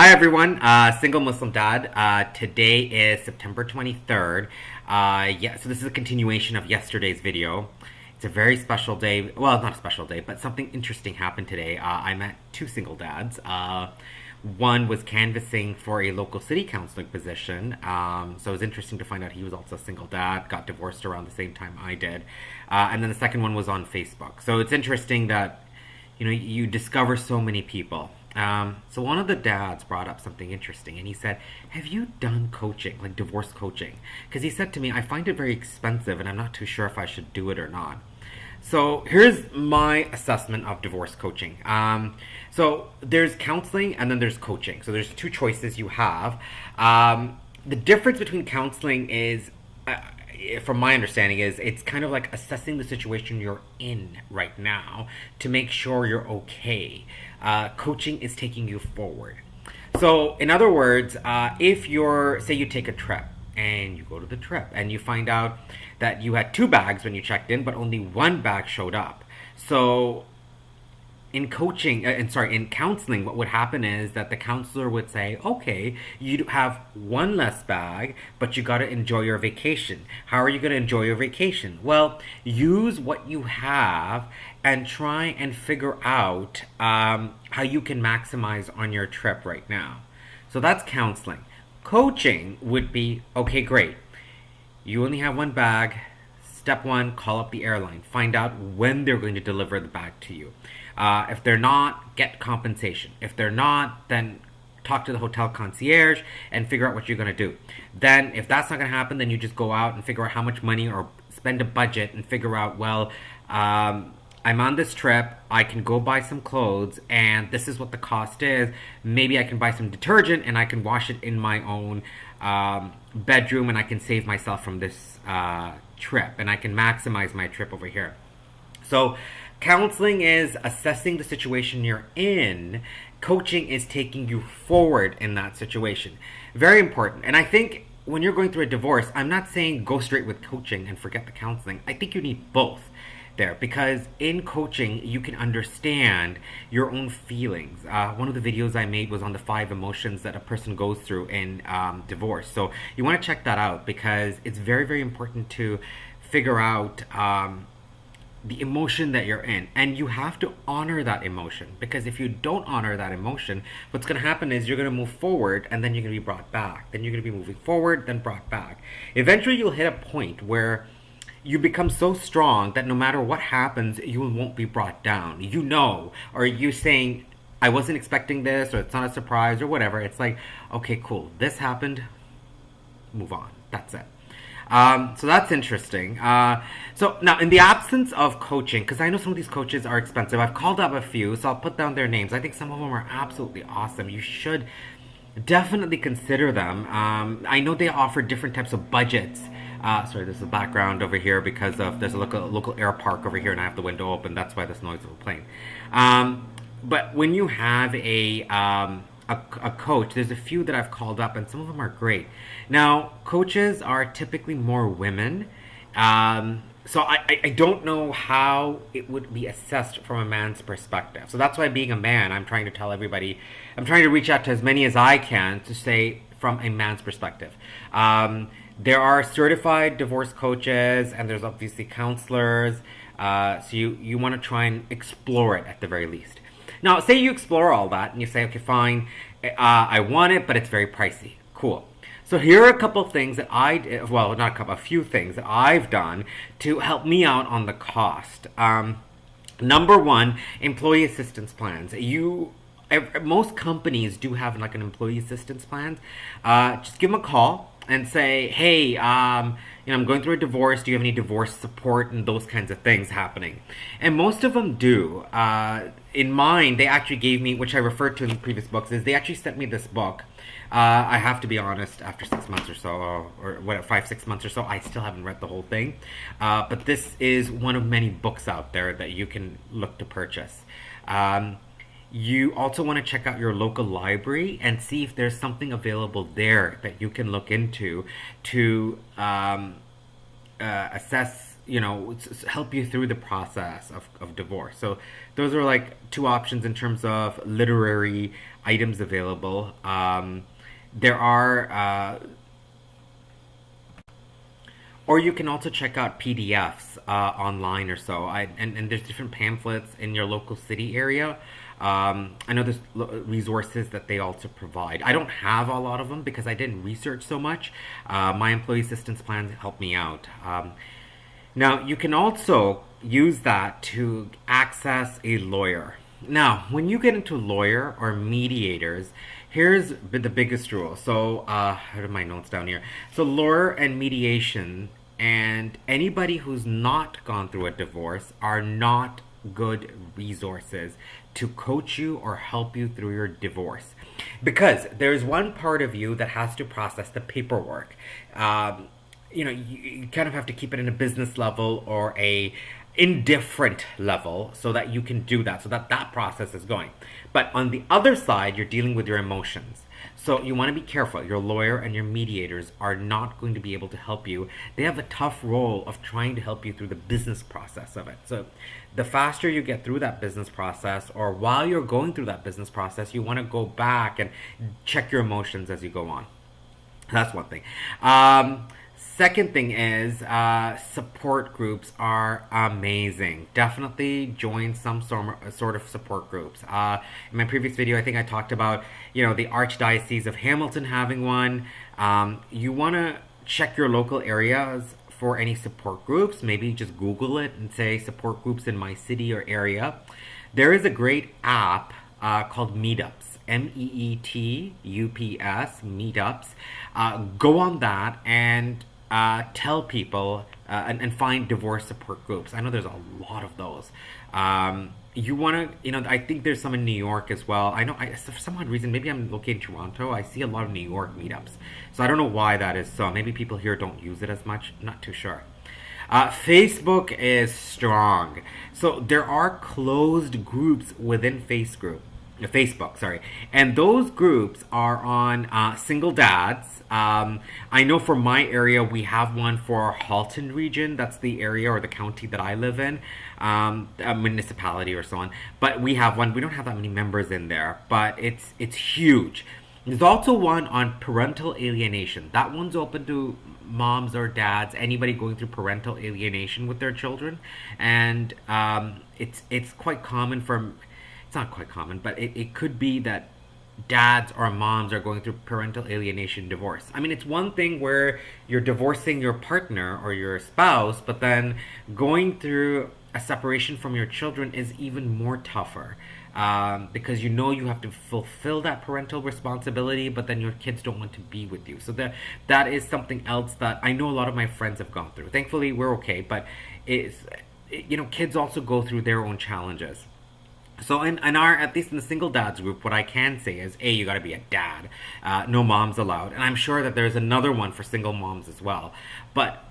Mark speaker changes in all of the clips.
Speaker 1: Hi everyone, Single Muslim Dad. Today is September 23rd. So this is a continuation of yesterday's video. It's a very special day. Well, not a special day, but something interesting happened today. I met two single dads. One was canvassing for a local city councilor position. So it was interesting to find out he was also a single dad, got divorced around the same time I did. And then the second one was on Facebook. So it's interesting that, you discover so many people. So one of the dads brought up something interesting, and he said, have you done coaching, like divorce coaching? Because he said to me, I find it very expensive and I'm not too sure if I should do it or not. So here's my assessment of divorce coaching. So there's counseling and then there's coaching. So there's two choices you have. The difference between counseling is, from my understanding, is it's kind of like assessing the situation you're in right now to make sure you're okay. Coaching is taking you forward. So in other words, if say you take a trip and you go to the trip and you find out that you had two bags when you checked in, but only one bag showed up. So in counseling, what would happen is that the counselor would say, okay, you have one less bag, but you got to enjoy your vacation. How are you going to enjoy your vacation? Well, use what you have and try and figure out how you can maximize on your trip right now. So that's counseling. Coaching would be, okay, great. You only have one bag. Step one, call up the airline. Find out when they're going to deliver the bag to you. If they're not, get compensation. If they're not, then talk to the hotel concierge and figure out what you're going to do. Then, if that's not going to happen, then you just go out and figure out how much money, or spend a budget and figure out, well, I'm on this trip, I can go buy some clothes, and this is what the cost is. Maybe I can buy some detergent and I can wash it in my own bedroom, and I can save myself from this trip, and I can maximize my trip over here. So counseling is assessing the situation you're in. Coaching is taking you forward in that situation. Very important. And I think when you're going through a divorce, I'm not saying go straight with coaching and forget the counseling. I think you need both there, because in coaching you can understand your own feelings. One of the videos I made was on the 5 emotions that a person goes through in divorce. So you want to check that out, because it's very, very important to figure out the emotion that you're in, and you have to honor that emotion, because if you don't honor that emotion, what's going to happen is you're going to move forward and then you're going to be brought back, then you're going to be moving forward, then brought back. Eventually you'll hit a point where you become so strong that no matter what happens, you won't be brought down. Or you saying, I wasn't expecting this, or it's not a surprise, or whatever. It's like, okay, cool, this happened, move on, that's it. So that's interesting. So now, in the absence of coaching, because I know some of these coaches are expensive, I've called up a few, so I'll put down their names. I think some of them are absolutely awesome. You should definitely consider them. I know they offer different types of budgets. Sorry, there's a background over here because there's a local air park over here, and I have the window open. That's why this noise is playing. But when you have a coach, there's a few that I've called up, and some of them are great. Now, coaches are typically more women, so I don't know how it would be assessed from a man's perspective. So that's why, being a man, I'm trying to tell everybody, I'm trying to reach out to as many as I can to say from a man's perspective. There are certified divorce coaches, and there's obviously counselors, so you want to try and explore it at the very least. Now, say you explore all that and you say, okay, fine, I want it, but it's very pricey. Cool. So here are a couple of things that a few things that I've done to help me out on the cost. Number one, employee assistance plans. Most companies do have like an employee assistance plan. Just give them a call and say, hey, I'm going through a divorce. Do you have any divorce support and those kinds of things happening? And most of them do. In mine, they actually gave me, which I referred to in the previous books, is they actually sent me this book. I have to be honest, after 6 months or so, or 5-6 months or so, I still haven't read the whole thing. But this is one of many books out there that you can look to purchase. You also want to check out your local library and see if there's something available there that you can look into to assess help you through the process of divorce. So those are like two options in terms of literary items available. There are or you can also check out PDFs online or so. And there's different pamphlets in your local city area. I know there's resources that they also provide. I don't have a lot of them because I didn't research so much. My employee assistance plans help me out. Now, you can also use that to access a lawyer. Now, when you get into lawyer or mediators, here's the biggest rule. So, I have my notes down here. So, lawyer and mediation and anybody who's not gone through a divorce are not good resources to coach you or help you through your divorce, because there's one part of you that has to process the paperwork. You kind of have to keep it in a business level or a indifferent level so that you can do that, so that that process is going. But on the other side, you're dealing with your emotions. So you want to be careful. Your lawyer and your mediators are not going to be able to help you. They have a tough role of trying to help you through the business process of it. So the faster you get through that business process, or while you're going through that business process, you want to go back and check your emotions as you go on. That's one thing. Second thing is support groups are amazing. Definitely join some sort of support groups. In my previous video, I think I talked about the Archdiocese of Hamilton having one. You want to check your local areas for any support groups. Maybe just Google it and say support groups in my city or area. There is a great app called Meetups. MEETUPS, Meetups. Go on that and tell people and find divorce support groups. I know there's a lot of those. You want to, I think there's some in New York as well. I know, for some odd reason, maybe I'm located in Toronto, I see a lot of New York meetups. So I don't know why that is so. Maybe people here don't use it as much. I'm not too sure. Facebook is strong. So there are closed groups within Facebook, sorry. And those groups are on single dads. I know for my area, we have one for Halton region. That's the area or the county that I live in, a municipality or so on. But we have one. We don't have that many members in there, but it's huge. There's also one on parental alienation. That one's open to moms or dads, anybody going through parental alienation with their children. And it's quite common for... It's not quite common, but it could be that dads or moms are going through parental alienation divorce. I mean, it's one thing where you're divorcing your partner or your spouse, but then going through a separation from your children is even more tougher. Because you have to fulfill that parental responsibility, but then your kids don't want to be with you. So that is something else that I know a lot of my friends have gone through. Thankfully, we're okay, but kids also go through their own challenges. So in our, at least in the single dads group, what I can say is, you got to be a dad. No moms allowed. And I'm sure that there's another one for single moms as well. But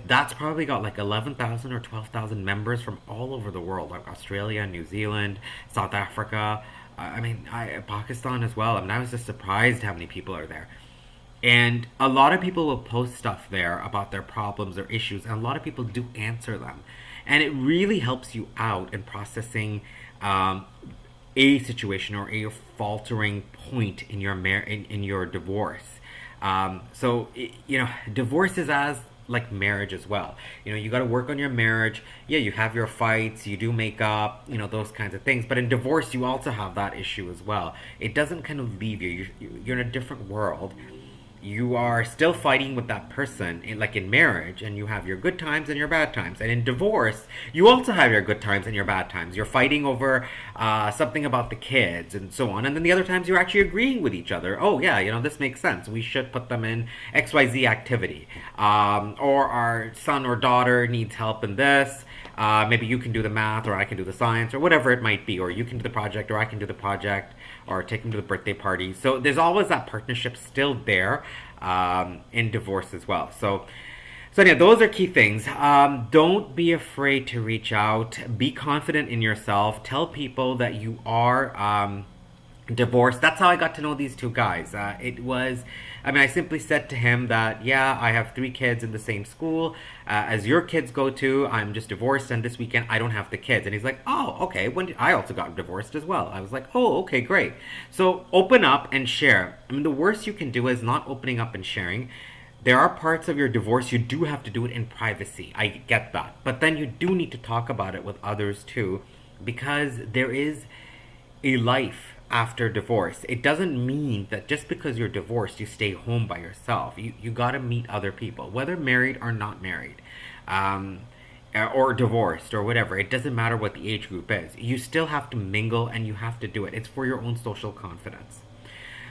Speaker 1: that's probably got like 11,000 or 12,000 members from all over the world, like Australia, New Zealand, South Africa. Pakistan as well. I mean, I was just surprised how many people are there. And a lot of people will post stuff there about their problems or issues, and a lot of people do answer them. And it really helps you out in processing a situation or a faltering point in your in your divorce. Divorce is as like marriage as well. You got to work on your marriage. Yeah, you have your fights, you do make up, those kinds of things. But in divorce, you also have that issue as well. It doesn't kind of leave you. You're in a different world. You are still fighting with that person, like in marriage, and you have your good times and your bad times. And in divorce, you also have your good times and your bad times. You're fighting over something about the kids and so on. And then the other times, you're actually agreeing with each other. Oh, yeah, this makes sense. We should put them in XYZ activity. Or our son or daughter needs help in this. Maybe you can do the math, or I can do the science, or whatever it might be. Or you can do the project, or I can do the project, or take them to the birthday party. So there's always that partnership still there in divorce as well. So yeah, those are key things. Don't be afraid to reach out. Be confident in yourself. Tell people that you are divorce. That's how I got to know these two guys. I simply said to him that, yeah, I have three kids in the same school as your kids go to. I'm just divorced, and this weekend I don't have the kids. And he's like, oh, okay. I also got divorced as well. I was like, oh, okay, great. So open up and share. I mean, the worst you can do is not opening up and sharing. There are parts of your divorce you do have to do it in privacy. I get that. But then you do need to talk about it with others too, because there is a life after divorce. It doesn't mean that just because you're divorced, you stay home by yourself. You got to meet other people, whether married or not married, um, or divorced or whatever. It doesn't matter what the age group is. You still have to mingle and you have to do it. It's for your own social confidence.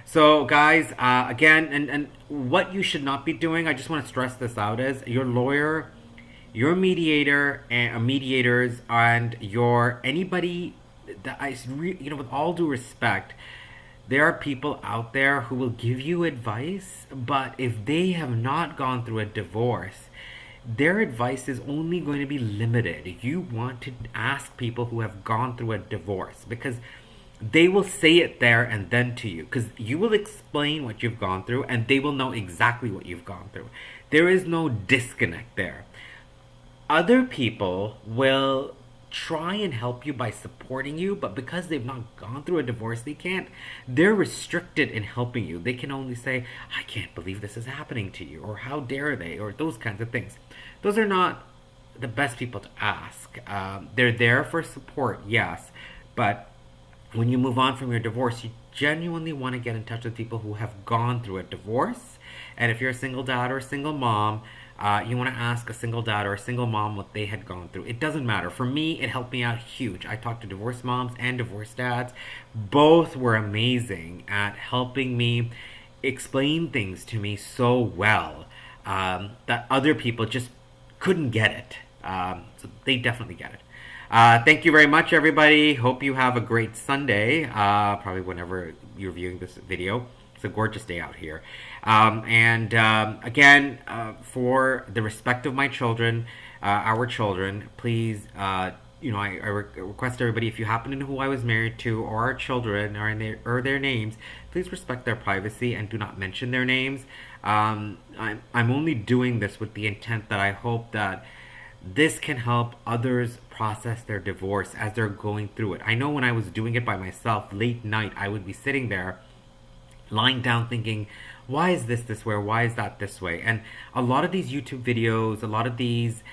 Speaker 1: So, guys, again, and what you should not be doing, I just want to stress this out, is your lawyer, your mediator, and mediators, and your anybody that with all due respect, there are people out there who will give you advice, but if they have not gone through a divorce, their advice is only going to be limited. You want to ask people who have gone through a divorce, because they will say it there and then to you, because you will explain what you've gone through and they will know exactly what you've gone through. There is no disconnect there. Other people will try and help you by supporting you, but because they've not gone through a divorce, they can't. They're restricted in helping you. They can only say, I can't believe this is happening to you, or how dare they, or those kinds of things. Those are not the best people to ask. They're there for support, yes, but when you move on from your divorce, you genuinely want to get in touch with people who have gone through a divorce. And if you're a single dad or a single mom, you want to ask a single dad or a single mom what they had gone through. It doesn't matter. For me, it helped me out huge. I talked to divorced moms and divorced dads. Both were amazing at helping me explain things to me so well that other people just couldn't get it. So they definitely get it. Thank you very much, everybody. Hope you have a great Sunday, probably whenever you're viewing this video. It's a gorgeous day out here. Again, for the respect of my children, our children, please, I request everybody, if you happen to know who I was married to, or our children, or their names, please respect their privacy and do not mention their names. I'm only doing this with the intent that I hope that this can help others process their divorce as they're going through it. I know when I was doing it by myself, late night, I would be sitting there, lying down thinking, why is this way, or why is that this way? And a lot of these YouTube videos, a lot of these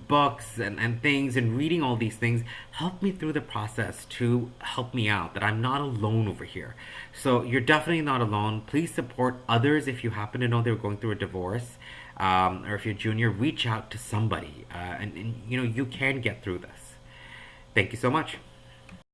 Speaker 1: books and things, and reading all these things help me through the process to help me out, that I'm not alone over here. So you're definitely not alone. Please support others if you happen to know they're going through a divorce. Or if you're junior, reach out to somebody, and you can get through this. Thank you so much.